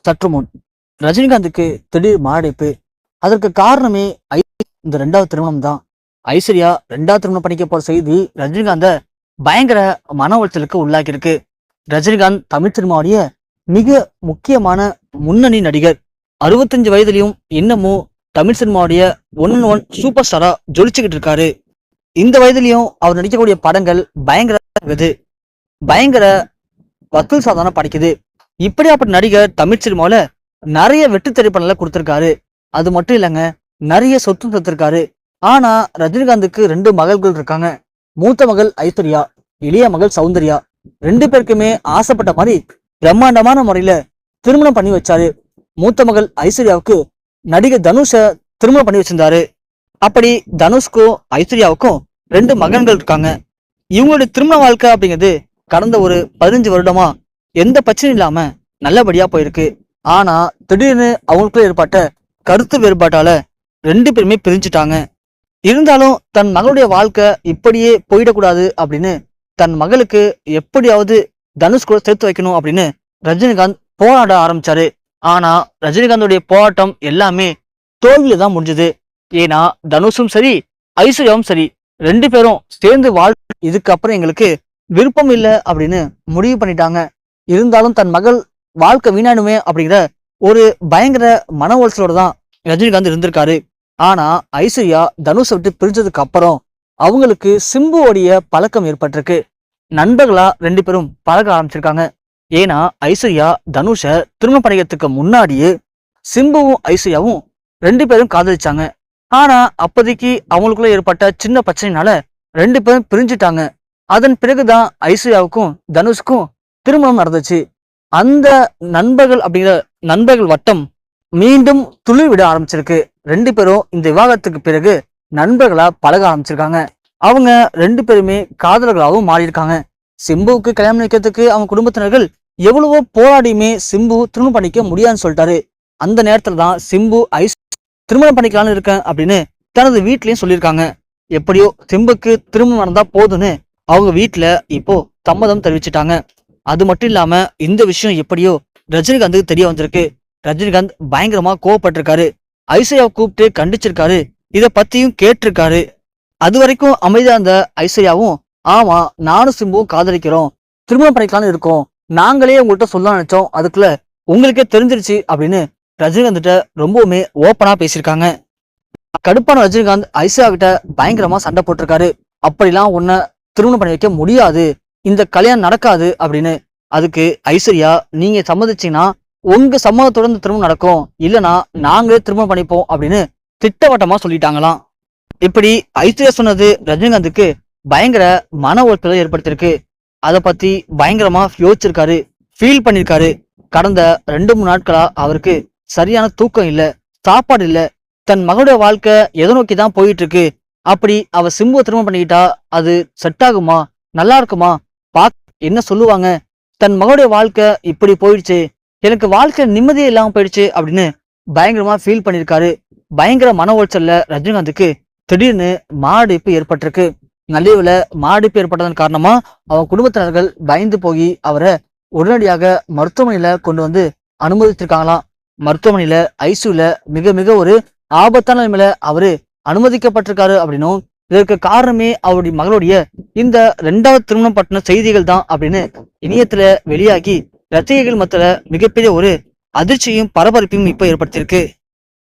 சற்று முன் ரஜினிகாந்துக்கு திடீர் மாரடைப்பு. அதற்கு காரணமே இந்த ரெண்டாவது திருமணம் தான். ஐஸ்வர்யா ரெண்டாவது திருமணம் பண்ணிக்க போற செய்தி ரஜினிகாந்த பயங்கர மன உளைச்சலுக்கு உள்ளாக்கியிருக்கு. ரஜினிகாந்த் தமிழ் சினிமாவுடைய மிக முக்கியமான முன்னணி நடிகர். 65 வயதிலையும் இன்னமும் தமிழ் சினிமாவுடைய ஒன் சூப்பர் ஸ்டாரா ஜொலிச்சுக்கிட்டு இருக்காரு. இந்த வயதிலையும் அவர் நடிக்கக்கூடிய படங்கள் பயங்கர வசூல் சாதனை படைக்குது. இப்படியாப்பட்ட நடிகர் தமிழ் சினிமாவில நிறைய வெற்றி திரைப்படங்களை கொடுத்திருக்காரு. அது மட்டும் இல்லைங்க, நிறைய சொத்து சேர்த்திருக்காரு. ஆனா ரஜினிகாந்துக்கு 2 மகள்கள் இருக்காங்க. மூத்த மகள் ஐஸ்வர்யா, இளைய மகள் சௌந்தர்யா. 2 பேருக்குமே ஆசைப்பட்ட மாதிரி பிரம்மாண்டமான முறையில திருமணம் பண்ணி வச்சாரு. மூத்த மகள் ஐஸ்வர்யாவுக்கு நடிகர் தனுஷ திருமணம் பண்ணி வச்சிருந்தாரு. அப்படி தனுஷ்க்கும் ஐஸ்வர்யாவுக்கும் 2 மகன்கள் இருக்காங்க. இவங்களுடைய திருமண வாழ்க்கை அப்படிங்கிறது கடந்த ஒரு 15 வருடமா எந்த பிரச்சனையும் இல்லாம நல்லபடியா போயிருக்கு. ஆனா திடீர்னு அவங்களுக்குள்ள ஏற்பட்ட கருத்து வேறுபாட்டால 2 பேருமே பிரிஞ்சுட்டாங்க. இருந்தாலும் தன் மகளுடைய வாழ்க்கை இப்படியே போயிடக்கூடாது அப்படின்னு தன் மகளுக்கு எப்படியாவது தனுஷ் கூட சேர்த்து வைக்கணும் அப்படின்னு ரஜினிகாந்த் போராட ஆரம்பிச்சாரு. ஆனா ரஜினிகாந்தோடைய போராட்டம் எல்லாமே தோல்வியில தான் முடிஞ்சது. ஏன்னா தனுஷும் சரி ஐஸ்வர்யாவும் சரி 2 பேரும் சேர்ந்து இதுக்கப்புறம் எங்களுக்கு விருப்பம் இல்லை அப்படின்னு முடிவு பண்ணிட்டாங்க. இருந்தாலும் தன் மகள் வாழ்க்கை வீணானுமே அப்படிங்கிற ஒரு பயங்கர மன உளைச்சலோட தான் ரஜினிகாந்த் இருந்திருக்காரு. ஆனா ஐஸ்வர்யா தனுஷை விட்டு பிரிஞ்சதுக்கு அப்புறம் அவங்களுக்கு சிம்புவோடைய பழக்கம் ஏற்பட்டிருக்கு. நண்பர்களா 2 பேரும் பழக ஆரம்பிச்சிருக்காங்க. ஏன்னா ஐஸ்வர்யா தனுஷை திருமணம் பண்ணிக்கிறதுக்கு முன்னாடியே சிம்புவும் ஐஸ்வர்யாவும் 2 பேரும் காதலிச்சாங்க. ஆனா அப்போதைக்கு அவங்களுக்குள்ள ஏற்பட்ட சின்ன பிரச்சனைனால 2 பேரும் பிரிஞ்சுட்டாங்க. அதன் பிறகுதான் ஐஸ்வர்யாவுக்கும் தனுஷுக்கும் திருமணம் நடந்துச்சு. அந்த நண்பர்கள் வட்டம் மீண்டும் துளிர் விட ஆரம்பிச்சிருக்கு. 2 பேரும் இந்த விவாகரத்துக்கு பிறகு நண்பர்களா பழக ஆரம்பிச்சிருக்காங்க. அவங்க 2 பேருமே காதலர்களாகவும் மாறியிருக்காங்க. சிம்புவுக்கு கல்யாணம் நினைக்கிறதுக்கு அவங்க குடும்பத்தினர்கள் எவ்வளவோ போராடியுமே சிம்பு திருமணம் பண்ணிக்க முடியாதுன்னு சொல்லிட்டாரு. அந்த நேரத்துல தான் சிம்பு திருமணம் பண்ணிக்கலான்னு இருக்கேன் அப்படின்னு தனது வீட்லயும் சொல்லியிருக்காங்க. எப்படியோ சிம்புக்கு திருமணம் நடந்தா போதுன்னு அவங்க வீட்டுல இப்போ சம்மதம் தெரிவிச்சிட்டாங்க. அது மட்டும் இல்லாம இந்த விஷயம் எப்படியோ ரஜினிகாந்துக்கு தெரிய வந்திருக்கு. ரஜினிகாந்த் பயங்கரமா கோவப்பட்டிருக்காரு. ஐஸ்வர்யாவை கூப்பிட்டு கண்டிச்சிருக்காரு. இத பத்தியும் கேட்டிருக்காரு. அது வரைக்கும் அமைதியா இருந்த ஐஸ்வர்யாவும் ஆமா நானும் சிம்புவும் காதலிக்கிறோம், திருமணம் பண்ணிக்கலாம்னு இருக்கோம், நாங்களே உங்கள்கிட்ட சொல்ல நினைச்சோம், அதுக்குள்ள உங்களுக்கே தெரிஞ்சிருச்சு அப்படின்னு ரஜினிகாந்த் ரொம்பவுமே ஓப்பனா பேசியிருக்காங்க. கடுப்பான ரஜினிகாந்த் ஐஸ்வர்யா கிட்ட பயங்கரமா சண்டை போட்டிருக்காரு. அப்படிலாம் உன்னை திருமணம் பண்ணி வைக்க முடியாது, இந்த கல்யாணம் நடக்காது அப்படின்னு. அதுக்கு ஐஸ்வர்யா நீங்க சம்மதிச்சீங்கன்னா உங்க சம்மதத்தோட இந்த திருமணம் நடக்கும், இல்லைன்னா நாங்களே திருமணம் பண்ணிப்போம் அப்படின்னு திட்டவட்டமா சொல்லிட்டாங்களாம். இப்படி ஐஸ்வர்யா சொன்னது ரஜினிகாந்துக்கு பயங்கர மன உளைச்சலை ஏற்படுத்திருக்கு. அதை பத்தி பயங்கரமா யோசிச்சிருக்காரு, ஃபீல் பண்ணிருக்காரு. கடந்த 2-3 நாட்களா அவருக்கு சரியான தூக்கம் இல்ல, சாப்பாடு இல்ல. தன் மகளுடைய வாழ்க்கை எதை நோக்கி தான் போயிட்டு இருக்கு. அப்படி அவ சிம்புவை திருமணம் பண்ணிக்கிட்டா அது செட் ஆகுமா, நல்லா இருக்குமா, என்ன சொல்லுவாங்க, தன் மகளுடைய வாழ்க்கை இப்படி போயிடுச்சு, எனக்கு வாழ்க்கை நிம்மதியே இல்லாம போயிடுச்சு அப்படின்னு பயங்கரமா ஃபீல் பண்ணிருக்காரு. பயங்கர மன உளைச்சல்ல ரஜினிகாந்துக்கு திடீர்னு மாரடைப்பு ஏற்பட்டிருக்கு. நல்ல மாரடைப்பு ஏற்பட்டதன் காரணமா அவன் குடும்பத்தினர்கள் பயந்து போய் அவரை உடனடியாக மருத்துவமனையில கொண்டு வந்து அனுமதிச்சிருக்காங்களாம். மருத்துவமனையில ஐசியூல மிக ஒரு ஆபத்தான நிலைமையில அவரு அனுமதிக்கப்பட்டிருக்காரு அப்படின்னும், இதற்கு காரணமே அவருடைய மகளுடைய இந்த 2வது திருமணம் பற்றின செய்திகள் தான் அப்படின்னு இணையத்துல வெளியாகி ரசிகர்கள் மத்தியில மிகப்பெரிய ஒரு அதிர்ச்சியும் பரபரப்பையும் இப்ப ஏற்படுத்தியிருக்கு.